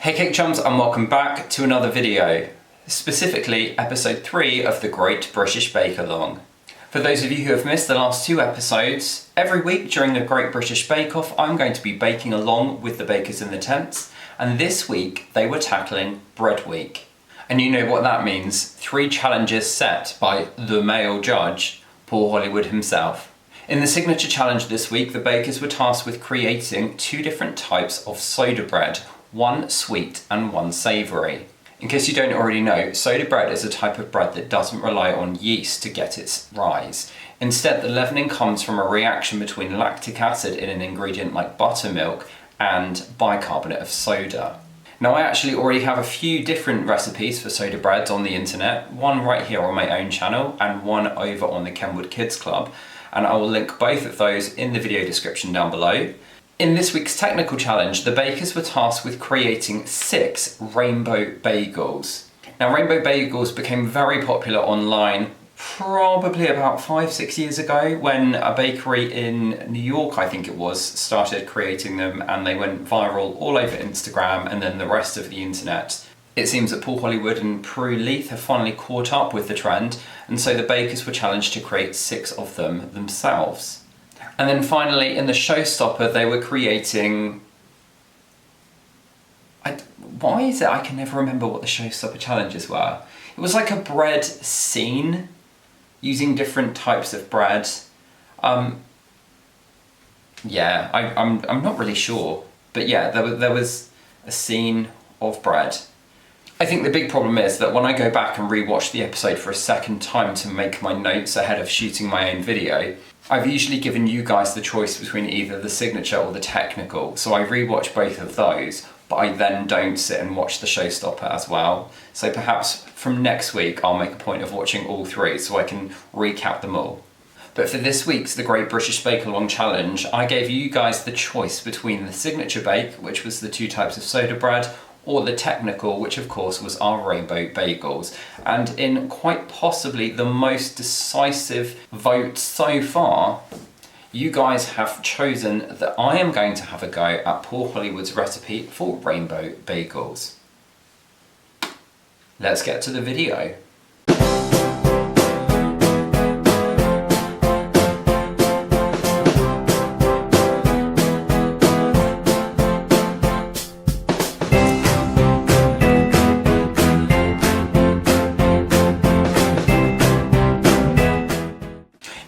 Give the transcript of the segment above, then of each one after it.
Hey Cake Chums, and welcome back to another video, specifically episode 3 of the Great British Bakealong. For those of you who have missed the last 2 episodes, every week during the Great British Bake Off I'm going to be baking along with the bakers in the tents, and this week they were tackling Bread Week. And you know what that means, 3 challenges set by the male judge, Paul Hollywood himself. In the signature challenge this week, the bakers were tasked with creating 2 different types of soda bread, one sweet and one savoury. In case you don't already know, soda bread is a type of bread that doesn't rely on yeast to get its rise. Instead, the leavening comes from a reaction between lactic acid in an ingredient like buttermilk and bicarbonate of soda. Now, I actually already have a few different recipes for soda breads on the internet, one right here on my own channel and one over on the Kenwood Kids Club, and I will link both of those in the video description down below. In this week's technical challenge, the bakers were tasked with creating 6 rainbow bagels. Now, rainbow bagels became very popular online probably about 5-6 years ago when a bakery in New York, I think it was, started creating them, and they went viral all over Instagram and then the rest of the internet. It seems that Paul Hollywood and Prue Leith have finally caught up with the trend, and so the bakers were challenged to create 6 of them themselves. And then finally, in the showstopper, they were creating... why is it I can never remember what the showstopper challenges were? It was like a bread scene, using different types of bread. I'm not really sure. But yeah, there was a scene of bread. I think the big problem is that when I go back and rewatch the episode for a second time to make my notes ahead of shooting my own video, I've usually given you guys the choice between either the signature or the technical, so I rewatch both of those, but I then don't sit and watch the showstopper as well. So perhaps from next week I'll make a point of watching all 3 so I can recap them all. But for this week's The Great British Bakealong Challenge, I gave you guys the choice between the signature bake, which was the 2 types of soda bread, or the technical, which of course was our rainbow bagels. And in quite possibly the most decisive vote so far, you guys have chosen that I am going to have a go at Paul Hollywood's recipe for rainbow bagels. Let's get to the video.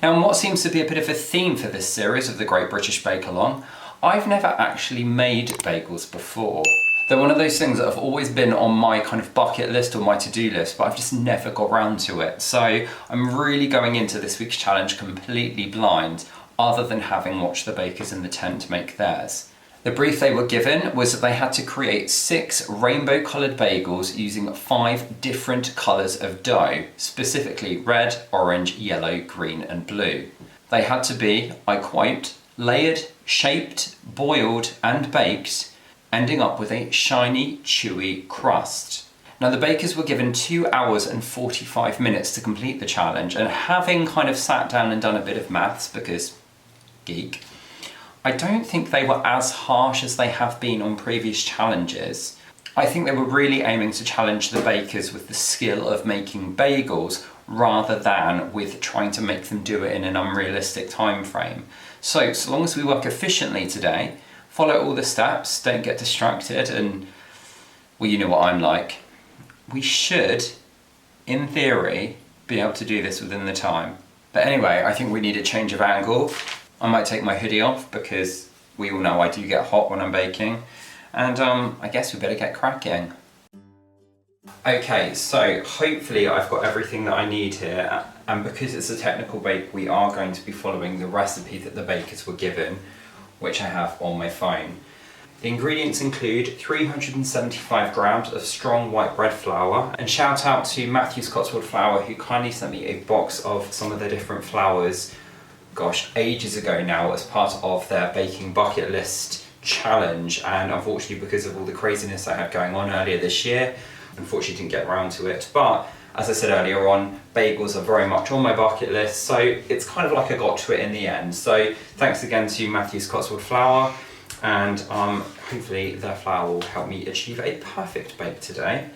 Now, what seems to be a bit of a theme for this series of the Great British Bakealong, I've never actually made bagels before. They're one of those things that have always been on my kind of bucket list or my to-do list, but I've just never got round to it. So I'm really going into this week's challenge completely blind, other than having watched the bakers in the tent make theirs. The brief they were given was that they had to create 6 rainbow-coloured bagels using 5 different colours of dough, specifically red, orange, yellow, green and blue. They had to be, I quote, layered, shaped, boiled and baked, ending up with a shiny, chewy crust. Now, the bakers were given 2 hours and 45 minutes to complete the challenge, and having kind of sat down and done a bit of maths, because geek, I don't think they were as harsh as they have been on previous challenges. I think they were really aiming to challenge the bakers with the skill of making bagels rather than with trying to make them do it in an unrealistic time frame. So long as we work efficiently today, follow all the steps, don't get distracted, and, well, you know what I'm like, we should, in theory, be able to do this within the time. But anyway, I think we need a change of angle. I might take my hoodie off because we all know I do get hot when I'm baking, and I guess we better get cracking. Okay, so hopefully I've got everything that I need here, and because it's a technical bake, we are going to be following the recipe that the bakers were given, which I have on my phone. The ingredients include 375 grams of strong white bread flour, and shout out to Matthew's Cotswold Flour, who kindly sent me a box of some of the different flours, gosh, ages ago now, as part of their baking bucket list challenge, and unfortunately because of all the craziness I had going on earlier this year, unfortunately didn't get around to it. But as I said earlier on, bagels are very much on my bucket list, so it's kind of like I got to it in the end. So thanks again to Matthew's Cotswold Flour, and hopefully their flour will help me achieve a perfect bake today.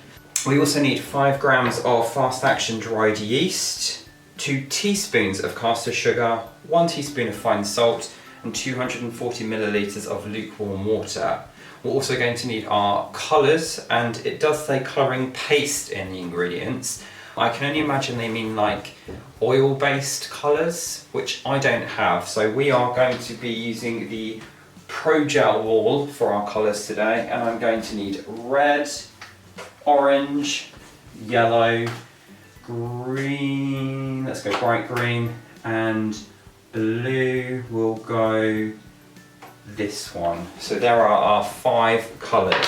We also need 5 grams of fast action dried yeast, 2 teaspoons of caster sugar, 1 teaspoon of fine salt, and 240 millilitres of lukewarm water. We're also going to need our colours, and it does say colouring paste in the ingredients. I can only imagine they mean like oil-based colours, which I don't have. So we are going to be using the Pro Gel Wall for our colours today, and I'm going to need red, orange, yellow, green, let's go bright green, and blue will go this one. So there are our 5 colours.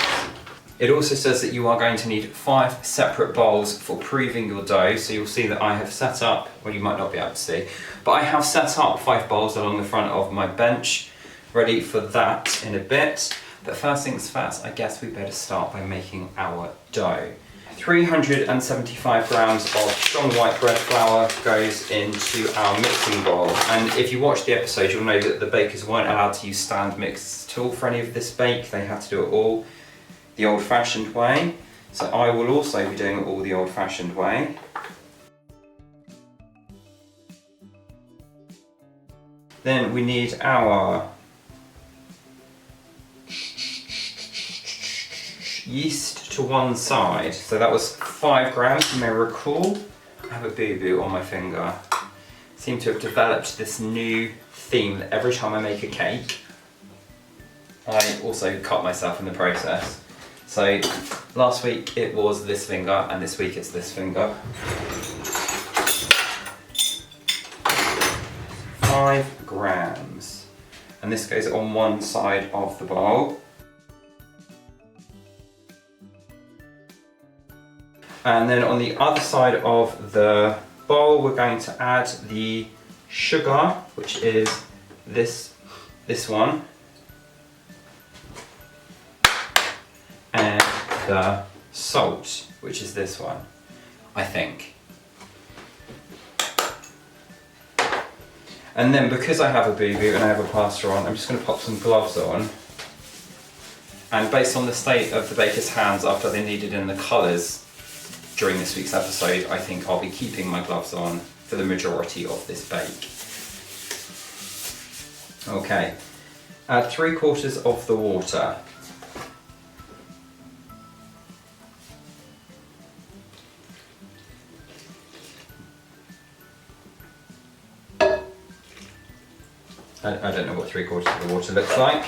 It also says that you are going to need 5 separate bowls for proving your dough. So you'll see that I have set up, well, you might not be able to see, but I have set up 5 bowls along the front of my bench, ready for that in a bit. But first things first, I guess we better start by making our dough. 375 grams of strong white bread flour goes into our mixing bowl. And if you watch the episode, you'll know that the bakers weren't allowed to use stand mix at all for any of this bake. They had to do it all the old-fashioned way. So I will also be doing it all the old-fashioned way. Then we need our yeast to one side. So that was 5 grams, you may recall. I have a boo-boo on my finger. I seem to have developed this new theme that every time I make a cake, I also cut myself in the process. So last week it was this finger, and this week it's this finger. 5 grams. And this goes on one side of the bowl. And then on the other side of the bowl, we're going to add the sugar, which is this one, and the salt, which is this one, I think. And then because I have a boo-boo and I have a plaster on, I'm just going to pop some gloves on. And based on the state of the baker's hands after they kneaded in the colours during this week's episode, I think I'll be keeping my gloves on for the majority of this bake. Okay, add 3/4 of the water. I don't know what 3/4 of the water looks like.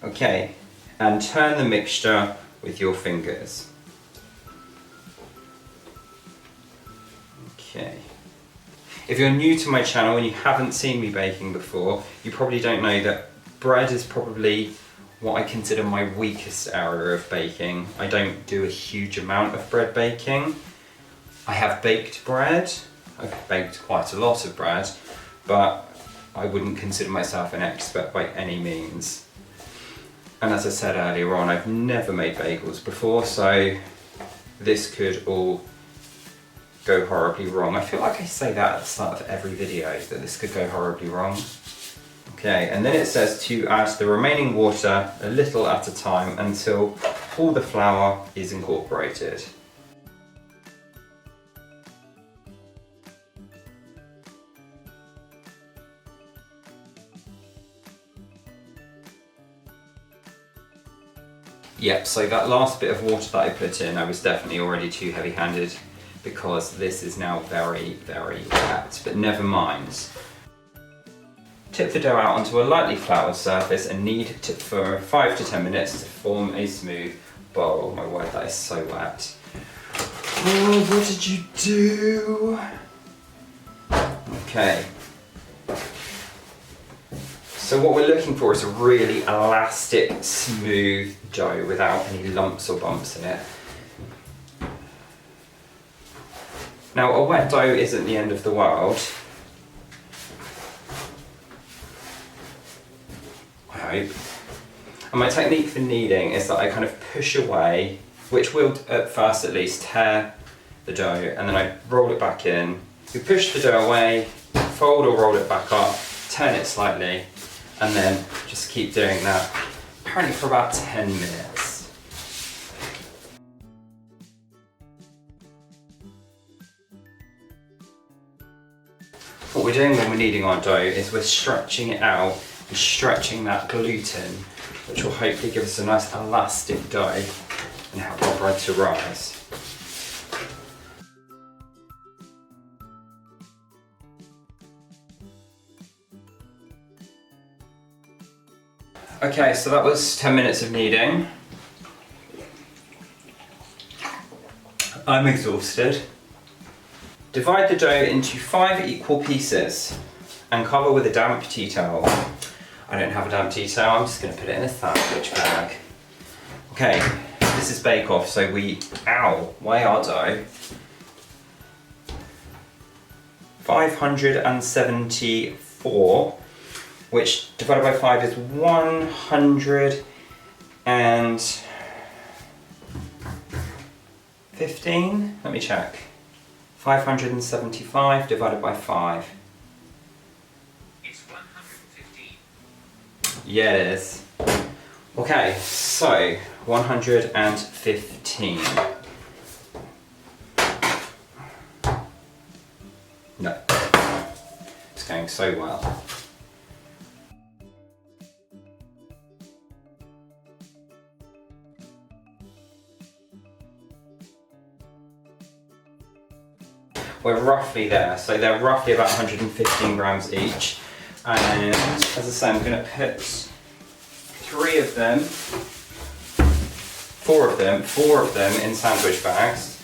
Okay, and turn the mixture with your fingers. Okay. If you're new to my channel and you haven't seen me baking before, you probably don't know that bread is probably what I consider my weakest area of baking. I don't do a huge amount of bread baking. I have baked bread. I've baked quite a lot of bread, but I wouldn't consider myself an expert by any means. And as I said earlier on, I've never made bagels before, so this could all go horribly wrong. I feel like I say that at the start of every video, that this could go horribly wrong. Okay, and then it says to add the remaining water a little at a time until all the flour is incorporated. Yep, so that last bit of water that I put in, I was definitely already too heavy-handed because this is now very, very wet, but never mind. Tip the dough out onto a lightly floured surface and knead for 5 to 10 minutes to form a smooth bowl. Oh my word, that is so wet. Oh, what did you do? Okay. So what we're looking for is a really elastic, smooth dough without any lumps or bumps in it. Now, a wet dough isn't the end of the world. I hope. And my technique for kneading is that I kind of push away, which will at first at least tear the dough, and then I roll it back in. You push the dough away, fold or roll it back up, turn it slightly, and then just keep doing that apparently for about 10 minutes. What we're doing when we're kneading our dough is we're stretching it out and stretching that gluten, which will hopefully give us a nice elastic dough and help our bread to rise. Okay, so that was 10 minutes of kneading. I'm exhausted. Divide the dough into 5 equal pieces and cover with a damp tea towel. I don't have a damp tea towel, I'm just going to put it in a sandwich bag. Okay, this is Bake Off, so we weigh our dough. 574, which divided by 5 is 115. Let me check. 575 divided by 5. It's 115. Yeah, it is. Okay, so 115. No. It's going so well. We're roughly there, so they're roughly about 115 grams each. And as I say, I'm going to put 4 of them in sandwich bags,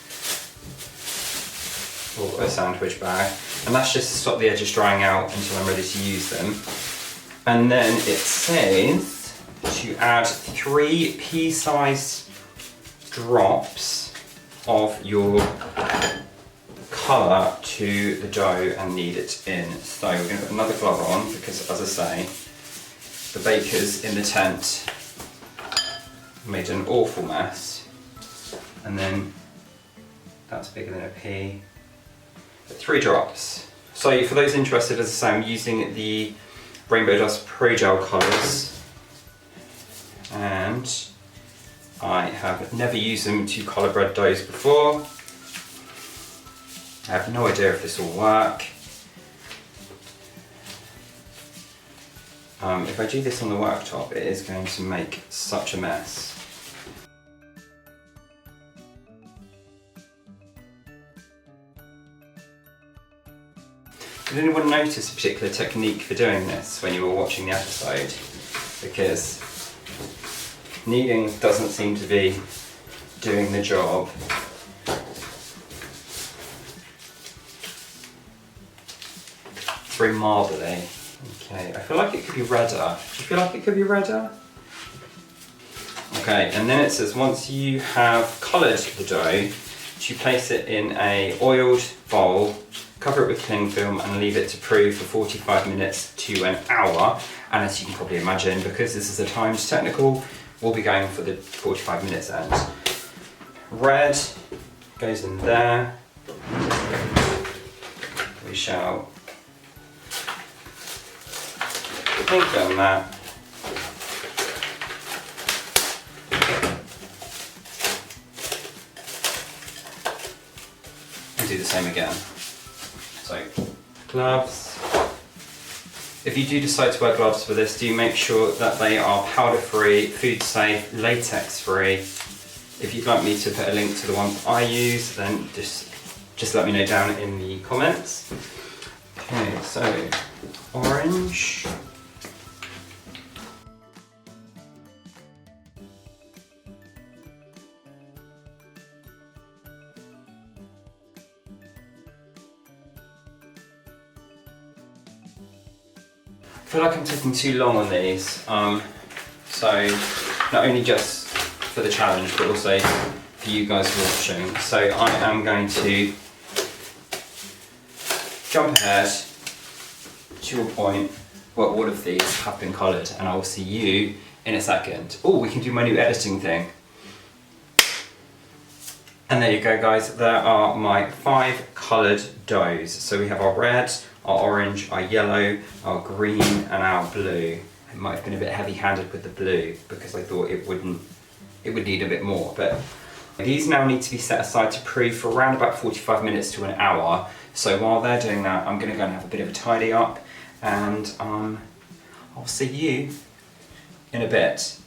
or a sandwich bag, and that's just to stop the edges drying out until I'm ready to use them. And then it says to add 3 pea-sized drops of your colour to the dough and knead it in. So we're going to put another glove on because, as I say, the bakers in the tent made an awful mess. And then that's bigger than a pea. But 3 drops. So for those interested, as I say, I'm using the Rainbow Dust Pro Gel colours, and I have never used them to colour bread doughs before. I have no idea if this will work. If I do this on the worktop, it is going to make such a mess. Did anyone notice a particular technique for doing this when you were watching the episode? Because kneading doesn't seem to be doing the job. It's very marbly. Okay, I feel like it could be redder. Do you feel like it could be redder? Okay, and then it says once you have coloured the dough, you place it in a oiled bowl, cover it with cling film and leave it to brew for 45 minutes to an hour. And as you can probably imagine, because this is a timed technical, we'll be going for the 45 minutes end. Red goes in there. We shall clink on that. And do the same again. So, gloves. If you do decide to wear gloves for this, do make sure that they are powder free, food safe, latex free. If you'd like me to put a link to the one I use, then just let me know down in the comments. Okay, so orange. I feel like I'm taking too long on these, so not only just for the challenge but also for you guys watching. So I am going to jump ahead to a point where all of these have been coloured, and I will see you in a second. Oh, we can do my new editing thing. And there you go guys, there are my 5 coloured doughs. So we have our red, our orange, our yellow, our green and our blue. might have been a bit heavy-handed with the blue because I thought it would need a bit more. But these now need to be set aside to proof for around about 45 minutes to an hour. So while they're doing that, I'm going to go and have a bit of a tidy up, and I'll see you in a bit.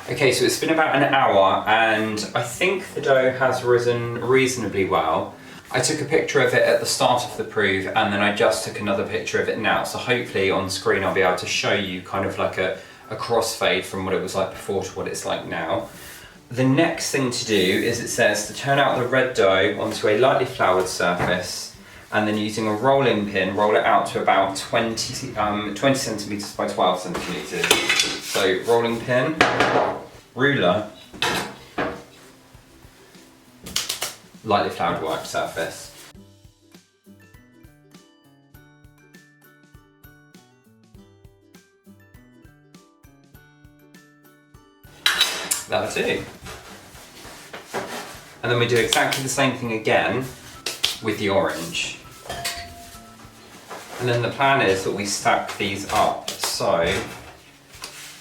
Okay, so it's been about an hour and I think the dough has risen reasonably well. I took a picture of it at the start of the proof and then I just took another picture of it now. So hopefully on screen I'll be able to show you kind of like a crossfade from what it was like before to what it's like now. The next thing to do is it says to turn out the red dough onto a lightly floured surface and then using a rolling pin, roll it out to about 20 centimetres by 12 centimetres. So rolling pin, ruler, lightly floured white surface. That'll do. And then we do exactly the same thing again with the orange. And then the plan is that we stack these up. So,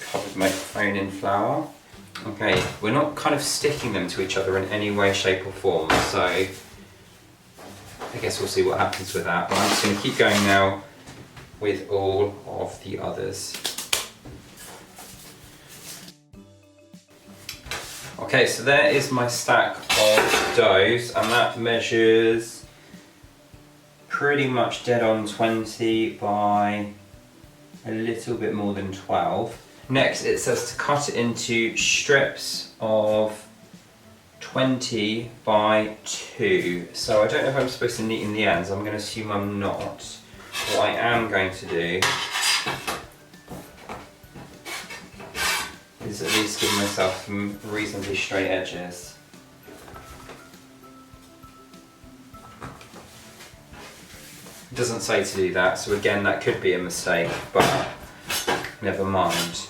covered microphone in flour. Okay, we're not kind of sticking them to each other in any way, shape or form, so I guess we'll see what happens with that. But I'm just going to keep going now with all of the others. Okay, so there is my stack of doughs, and that measures pretty much dead on 20 by a little bit more than 12. Next, it says to cut it into strips of 20 by 2. So I don't know if I'm supposed to neaten the ends. I'm going to assume I'm not. What I am going to do is at least give myself some reasonably straight edges. It doesn't say to do that, so again that could be a mistake, but never mind.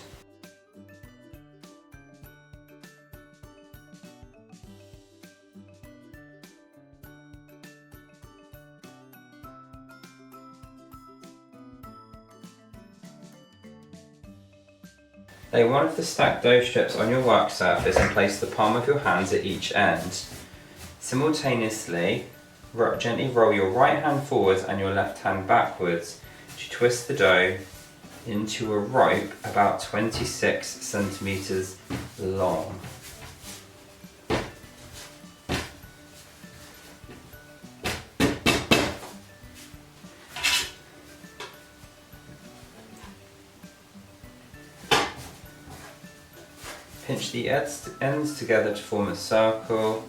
Lay one of the stacked dough strips on your work surface and place the palm of your hands at each end. Simultaneously, gently roll your right hand forwards and your left hand backwards to twist the dough into a rope about 26 centimetres long. Pinch the ends together to form a circle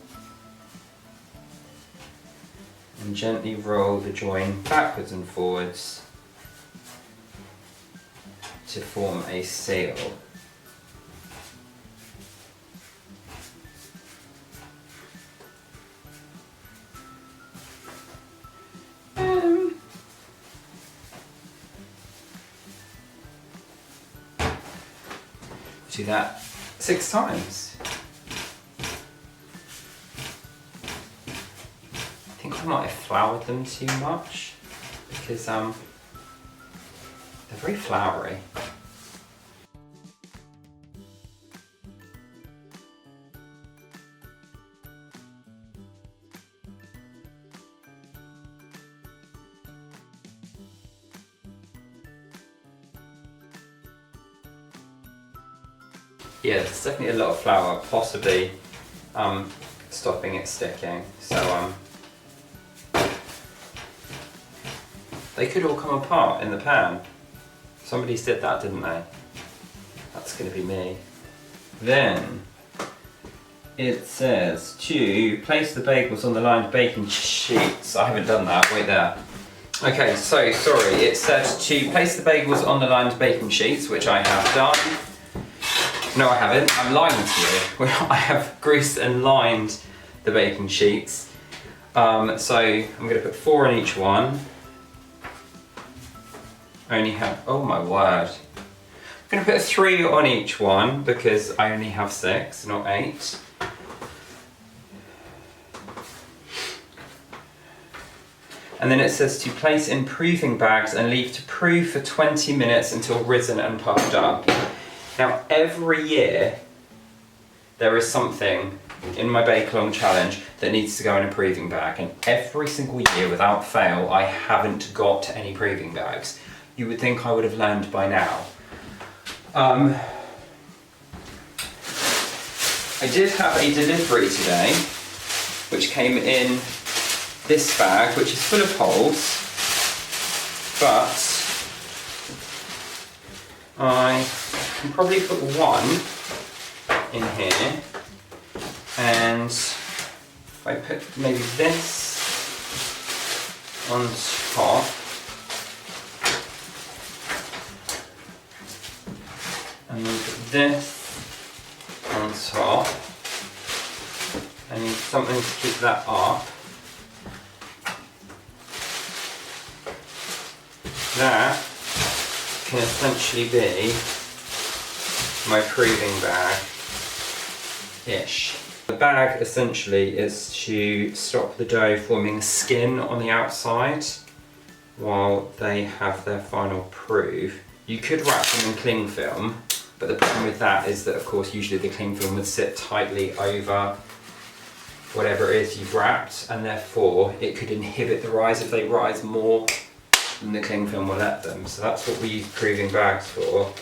and gently roll the join backwards and forwards to form a seal. Do that 6 times. I think I might have floured them too much because they're very floury. Yeah, there's definitely a lot of flour, possibly stopping it sticking. So they could all come apart in the pan. Somebody did that, didn't they? That's going to be me. Then it says to place the bagels on the lined baking sheets. I haven't done that. Wait there. Okay, so sorry. It said to place the bagels on the lined baking sheets, which I have done. No, I haven't. I'm lying to you. I have greased and lined the baking sheets. So I'm going to put 4 in each one. I only have, oh my word. I'm going to put 3 on each one because I only have 6, not 8. And then it says to place in proving bags and leave to prove for 20 minutes until risen and puffed up. Now, every year there is something in my Bakealong challenge that needs to go in a proving bag, and every single year without fail I haven't got any proving bags. You would think I would have learned by now. I did have a delivery today which came in this bag, which is full of holes, but I can probably put one in here, and if I put maybe this on top, and then put this on top, I need something to keep that up. That can essentially be my proving bag-ish. The bag essentially is to stop the dough forming a skin on the outside while they have their final prove. You could wrap them in cling film, but the problem with that is that of course usually the cling film would sit tightly over whatever it is you've wrapped, and therefore it could inhibit the rise if they rise more than the cling film will let them. So that's what we use proving bags for.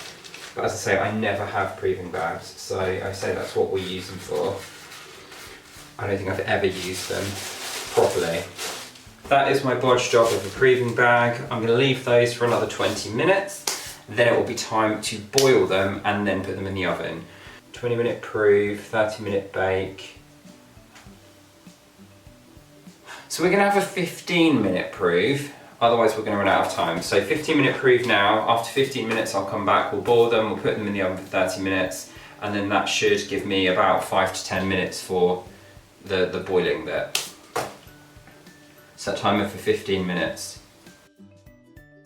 But as I say, I never have proving bags, so I say that's what we use them for. I don't think I've ever used them properly. That is my bodge job of a proving bag. I'm going to leave those for another 20 minutes. Then it will be time to boil them and then put them in the oven. 20-minute prove, 30-minute bake. So we're going to have a 15-minute prove. Otherwise we're going to run out of time. So 15-minute prove now. After 15 minutes I'll come back, we'll boil them, we'll put them in the oven for 30 minutes, and then that should give me about 5 to 10 minutes for the boiling bit. Set timer for 15 minutes.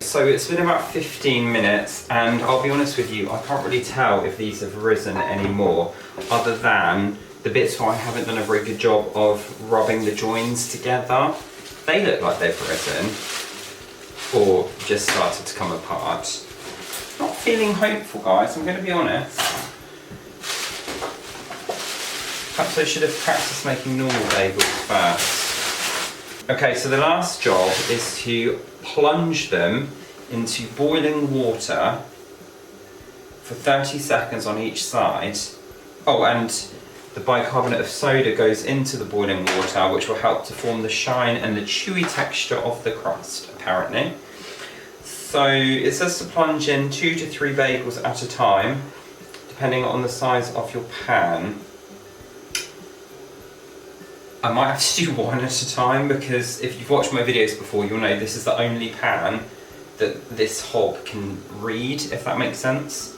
So it's been about 15 minutes, and I'll be honest with you, I can't really tell if these have risen anymore, other than the bits where I haven't done a very good job of rubbing the joins together. They look like they've risen, or just started to come apart. Not feeling hopeful, guys, I'm going to be honest. Perhaps I should have practiced making normal bagels first. Okay, so the last job is to plunge them into boiling water for 30 seconds on each side. Oh, and the bicarbonate of soda goes into the boiling water, which will help to form the shine and the chewy texture of the crust, apparently. So it says to plunge in 2 to 3 bagels at a time, depending on the size of your pan. I might have to do one at a time, because if you've watched my videos before, you'll know this is the only pan that this hob can read, if that makes sense.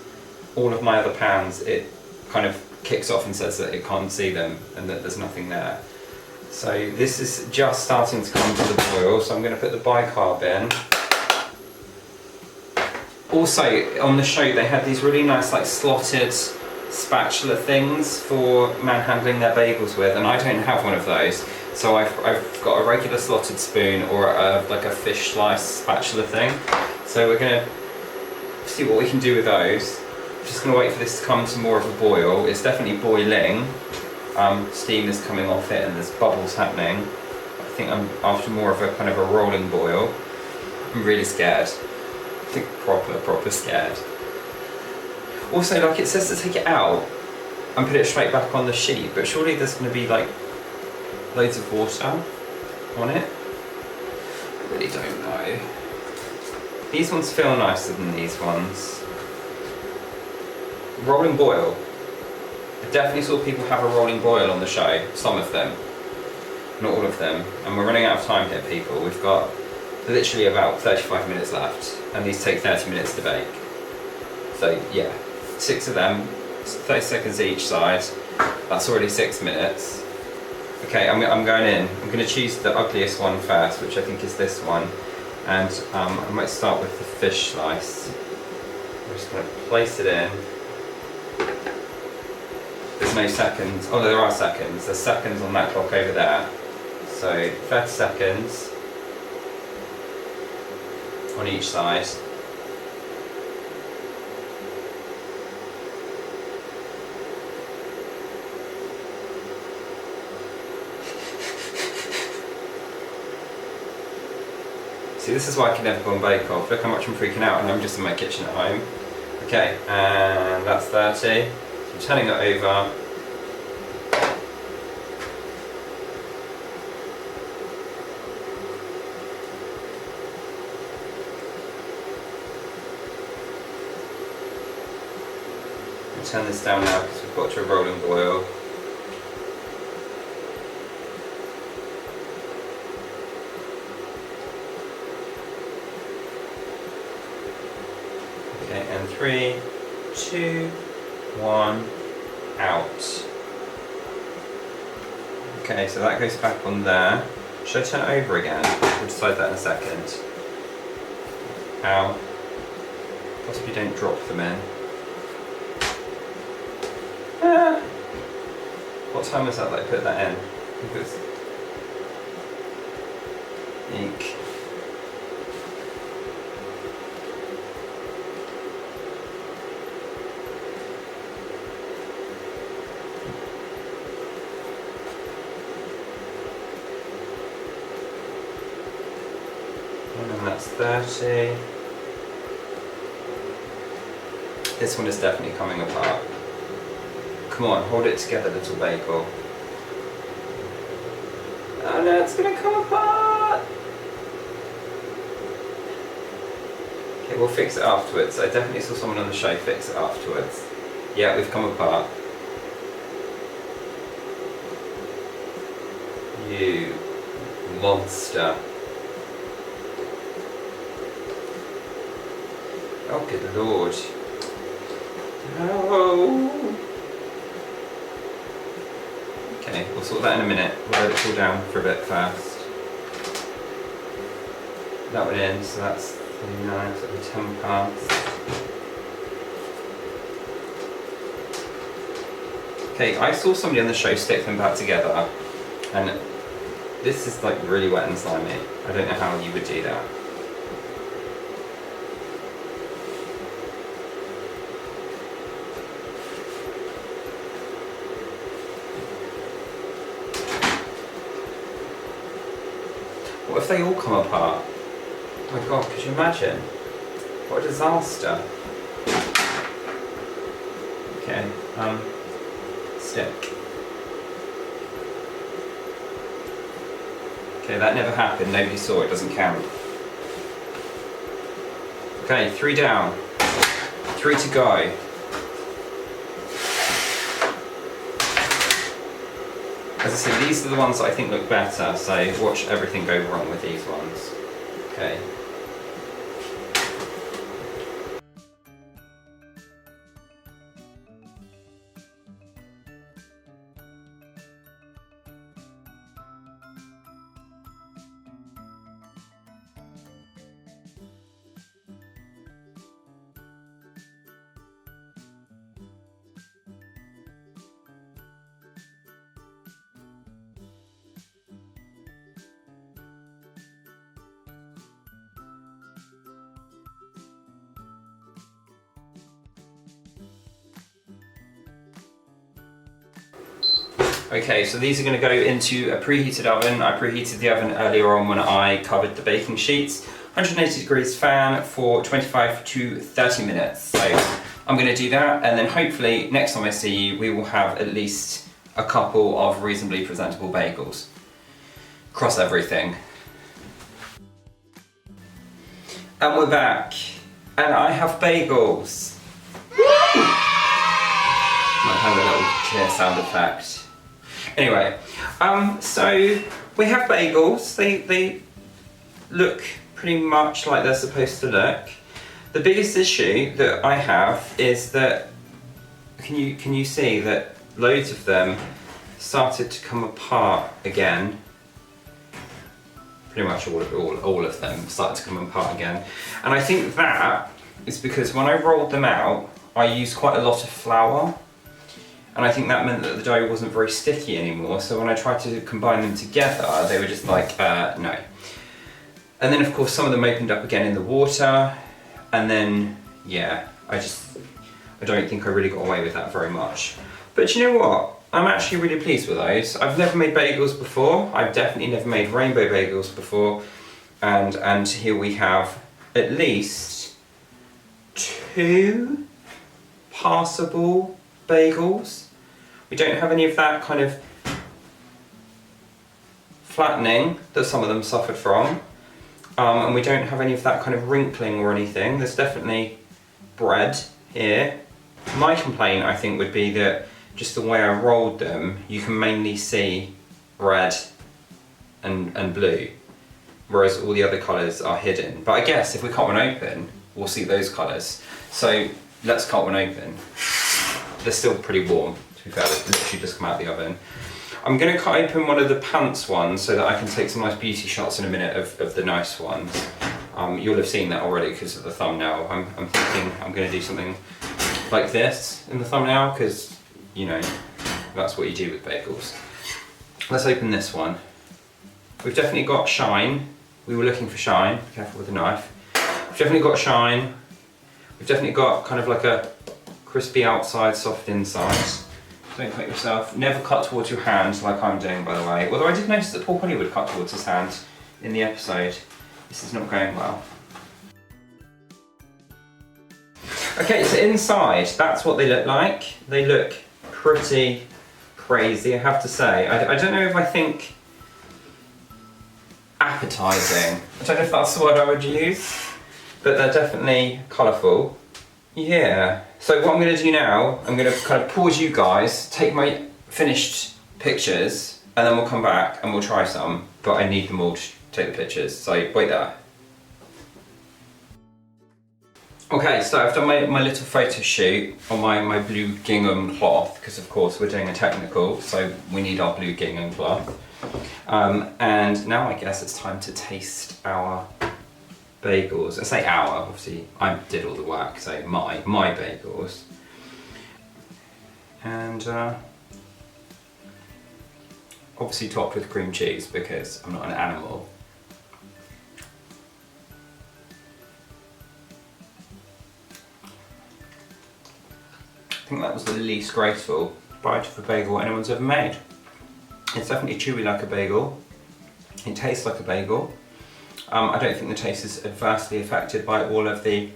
All of my other pans, it kind of kicks off and says that it can't see them and that there's nothing there. So this is just starting to come to the boil, so I'm going to put the bicarb in. Also, on the show they had these really nice like slotted spatula things for manhandling their bagels with, and I don't have one of those, so I've got a regular slotted spoon or like a fish slice spatula thing. So we're going to see what we can do with those. Just going to wait for this to come to more of a boil. It's definitely boiling. Steam is coming off it and there's bubbles happening. I think I'm after more of a kind of a rolling boil. I'm really scared. I think proper scared. Also, like, it says to take it out and put it straight back on the sheet, but surely there's going to be like loads of water on it. I really don't know. These ones feel nicer than these ones. Rolling boil. I definitely saw people have a rolling boil on the show, some of them, not all of them, and we're running out of time here, people. We've got literally about 35 minutes left, and these take 30 minutes to bake. So yeah, 6 of them, 30 seconds each side, that's already 6 minutes. Okay, I'm going in. I'm going to choose the ugliest one first, which I think is this one, and I might start with the fish slice. I'm just going to place it in. There's no seconds. Oh, there are seconds. There's seconds on that clock over there. So 30 seconds. on each side. See, this is why I can never go on Bake Off. Look how much I'm freaking out and I'm just in my kitchen at home. Okay, and that's 30. So I'm turning it over. I'll turn this down now because we've got to a rolling boil. Okay, and 3, 2, 1, out. Okay, so that goes back on there. Should I turn it over again? We'll decide that in a second. Ow. Possibly don't drop them in. Ah. What time was that I put that in? I think it was... Eek. And that's 30. This one is definitely coming apart. Come on, hold it together, little bagel. Oh no, it's gonna come apart! Okay, we'll fix it afterwards. I definitely saw someone on the show fix it afterwards. Yeah, we've come apart. You monster. Oh, good lord. No. Okay, we'll sort that in a minute. We'll let it cool down for a bit first. That one in, so that's 39, so that'll be 10 parts. Okay, I saw somebody on the show stick them back together, and this is like really wet and slimy. I don't know how you would do that. What if they all come apart? Oh my god, could you imagine? What a disaster. Okay, stick. Okay, that never happened, nobody saw it, doesn't count. Okay, 3 down. 3 to go. As I say, these are the ones that I think look better, so watch everything go wrong with these ones. Okay. Okay, so these are going to go into a preheated oven. I preheated the oven earlier on when I covered the baking sheets. 180 degrees fan for 25 to 30 minutes. So I'm going to do that, and then hopefully next time I see you we will have at least a couple of reasonably presentable bagels. Cross everything. And we're back. And I have bagels. Might have a little clear sound effect. Anyway, so we have bagels. They look pretty much like they're supposed to look. The biggest issue that I have is that, can you see that loads of them started to come apart again. Pretty much all of them started to come apart again. And I think that is because when I rolled them out, I used quite a lot of flour. And I think that meant that the dough wasn't very sticky anymore, so when I tried to combine them together, they were just like, no. And then of course some of them opened up again in the water. And then, yeah, I don't think I really got away with that very much. But you know what? I'm actually really pleased with those. I've never made bagels before. I've definitely never made rainbow bagels before. And here we have at least 2 passable bagels. We don't have any of that kind of flattening that some of them suffered from. And we don't have any of that kind of wrinkling or anything. There's definitely bread here. My complaint, I think, would be that just the way I rolled them, you can mainly see red and blue, whereas all the other colours are hidden. But I guess if we cut one open, we'll see those colours. So let's cut one open. They're still pretty warm, to be fair, they've literally just come out of the oven. I'm going to cut open one of the pants ones so that I can take some nice beauty shots in a minute of the nice ones. You'll have seen that already because of the thumbnail. I'm thinking I'm going to do something like this in the thumbnail because, you know, that's what you do with bagels. Let's open this one. We've definitely got shine. We were looking for shine. Be careful with the knife. We've definitely got shine. We've definitely got kind of like a crispy outside, soft inside. Don't cut yourself. Never cut towards your hand like I'm doing, by the way. Although I did notice that Paul Hollywood cut towards his hand in the episode. This is not going well. Okay, so inside, that's what they look like. They look pretty crazy, I have to say. I don't know if I think appetizing. I don't know if that's the word I would use, but they're definitely colourful. Yeah. So what I'm going to do now, I'm going to kind of pause you guys, take my finished pictures, and then we'll come back and we'll try some. But I need them all to take the pictures, so wait there. Okay, so I've done my little photo shoot on my blue gingham cloth, because of course we're doing a technical, so we need our blue gingham cloth. And now I guess it's time to taste our bagels. I say our, obviously I did all the work, so my bagels. And obviously topped with cream cheese because I'm not an animal. I think that was the least graceful bite of a bagel anyone's ever made. It's definitely chewy like a bagel. It tastes like a bagel. I don't think the taste is adversely affected by all of the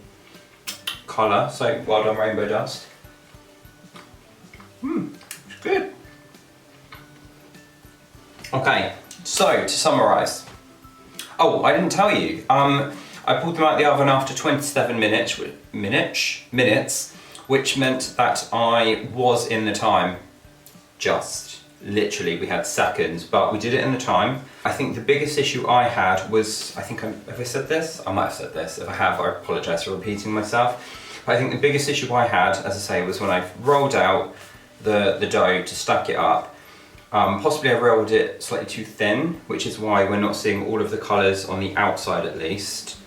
colour, so well done Rainbow Dust. It's good. Okay, so to summarise. Oh, I didn't tell you. I pulled them out of the oven after 27 minutes, which meant that I was in the time. Just literally, we had seconds, but we did it in the time. I think the biggest issue I had was, have I said this? I might have said this. If I have, I apologise for repeating myself. But I think the biggest issue I had, as I say, was when I rolled out the dough to stack it up. Possibly I rolled it slightly too thin, which is why we're not seeing all of the colours on the outside at least.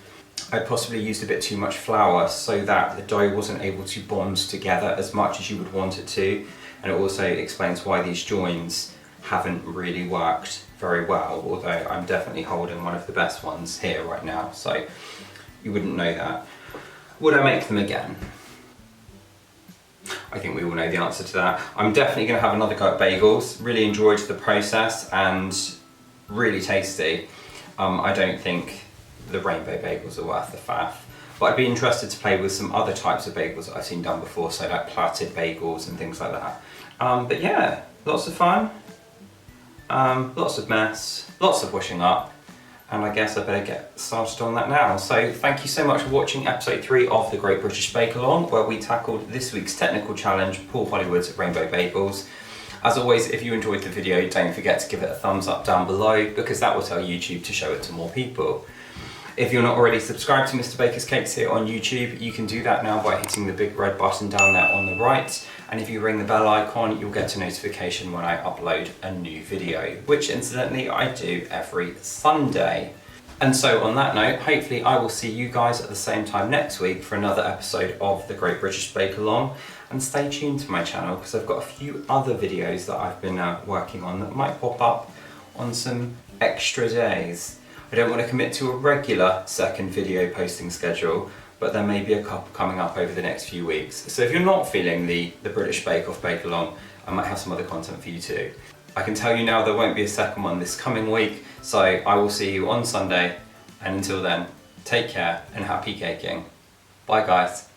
I possibly used a bit too much flour so that the dough wasn't able to bond together as much as you would want it to. And it also explains why these joins haven't really worked very well, although I'm definitely holding one of the best ones here right now, so you wouldn't know that. Would I make them again? I think we all know the answer to that. I'm definitely going to have another go at bagels. Really enjoyed the process and really tasty. I don't think the rainbow bagels are worth the faff. But I'd be interested to play with some other types of bagels that I've seen done before, so like plaited bagels and things like that. But yeah, lots of fun, lots of mess, lots of washing up, and I guess I better get started on that now. So thank you so much for watching episode 3 of the Great British Bakealong, where we tackled this week's technical challenge, Paul Hollywood's Rainbow Bagels. As always, if you enjoyed the video, don't forget to give it a thumbs up down below, because that will tell YouTube to show it to more people. If you're not already subscribed to Mr. Baker's Cakes here on YouTube, you can do that now by hitting the big red button down there on the right. And if you ring the bell icon, you'll get a notification when I upload a new video, which incidentally I do every Sunday. And so on that note, hopefully I will see you guys at the same time next week for another episode of the Great British Bakealong. And stay tuned to my channel, because I've got a few other videos that I've been working on that might pop up on some extra days. I don't want to commit to a regular second video posting schedule, but there may be a couple coming up over the next few weeks. So if you're not feeling the British Bake Off Bakealong, I might have some other content for you too. I can tell you now there won't be a second one this coming week, so I will see you on Sunday, and until then, take care and happy caking. Bye guys.